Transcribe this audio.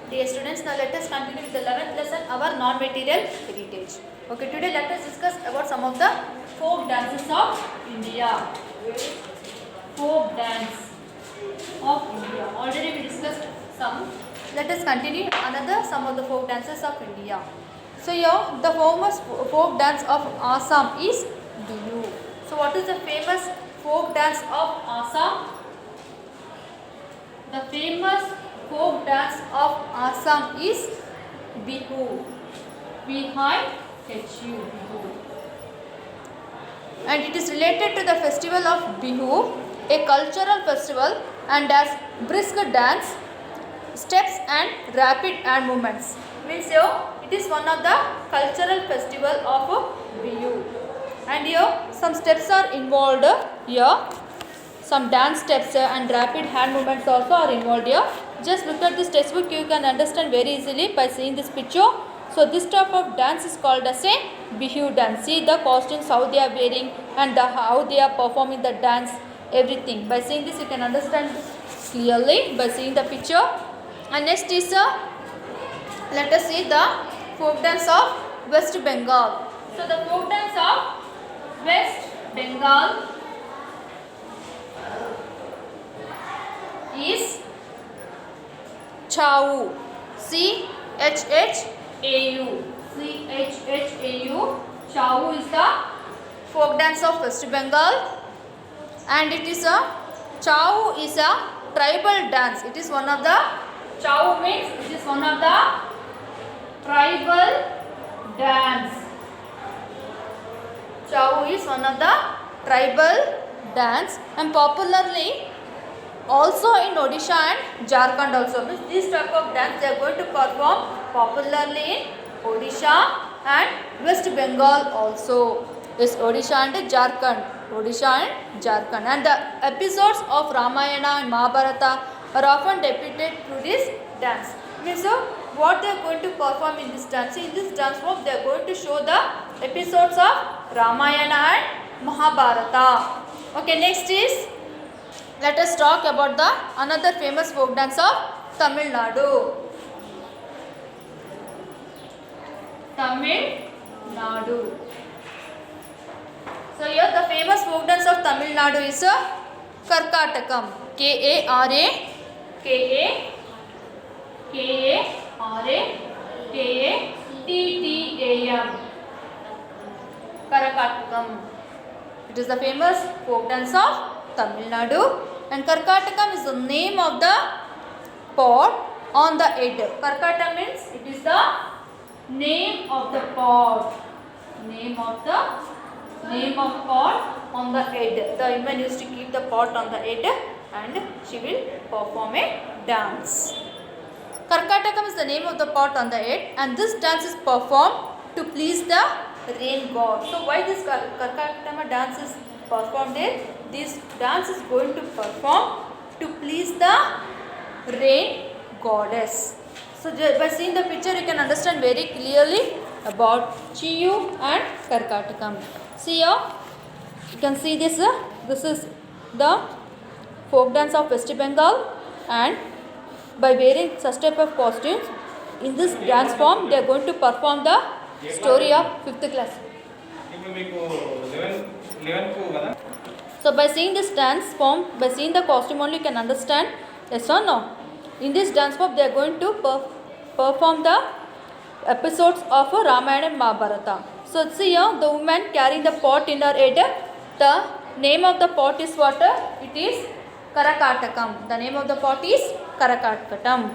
Dear students, now let us continue with the 11th lesson, our non-material heritage. Okay, today let us discuss about some of the folk dances of India. Folk dance of India. Already we discussed some. Let us continue another some of the folk dances of India. So here the famous folk dance of Assam is Bihu. So what is the famous folk dance of Assam? The famous folk dance of Assam is Bihu. B-I-H-U, Bihu. And it is related to the festival of Bihu, a cultural festival, and has brisk dance, steps and rapid hand movements. Means here it is one of the cultural festival of Bihu. And here some steps are involved here. Some dance steps and rapid hand movements also are involved here. Just look at this textbook, you can understand very easily by seeing this picture. So this type of dance is called as a Bihu dance. See the costumes, how they are wearing and how they are performing the dance, everything. By seeing this you can understand clearly by seeing the picture. And next is let us see the folk dance of West Bengal. So the folk dance of West Bengal is Chhau. C-H-H-A-U. C-H-H-A-U. Chhau is the folk dance of West Bengal, and it is a Chhau is a tribal dance. It is one of the Chhau means it is one of the tribal dance. Chhau is one of the tribal dance and popularly also in Odisha and Jharkhand also. Means this type of dance they are going to perform popularly in Odisha and West Bengal also. Yes, Odisha and Jharkhand. Odisha and Jharkhand. And the episodes of Ramayana and Mahabharata are often depicted through this dance. Means what they are going to perform in this dance? In this dance form they are going to show the episodes of Ramayana and Mahabharata. Okay, next is let us talk about the another famous folk dance of Tamil Nadu. Tamil Nadu. So here the famous folk dance of Tamil Nadu is Karkatakam. K-A-R-A-K-A-R-A-K-A-T-T-A-M. Karakatakam. It is the famous folk dance of Tamil Nadu, and Karkatakam is the name of the pot on the head. Karkata means it is the name of the pot. Name of pot on the head. The woman used to keep the pot on the head and she will perform a dance. Karkatakam is the name of the pot on the head, and this dance is performed to please the rain god. So why this Karkatakam dance is performed there? This dance is going to perform to please the rain goddess. So by seeing the picture you can understand very clearly about Chiyu and Karkatakam. See here, you can see this. This is the folk dance of West Bengal, and by wearing such type of costumes in this dance form they are going to perform the story of 5th class. So by seeing this dance form, by seeing the costume only you can understand, yes or no. In this dance form they are going to perform the episodes of Ramayana and Mahabharata. So see here the woman carrying the pot in her head. The name of the pot is what? It is Karakatakam. The name of the pot is Karakatakatam.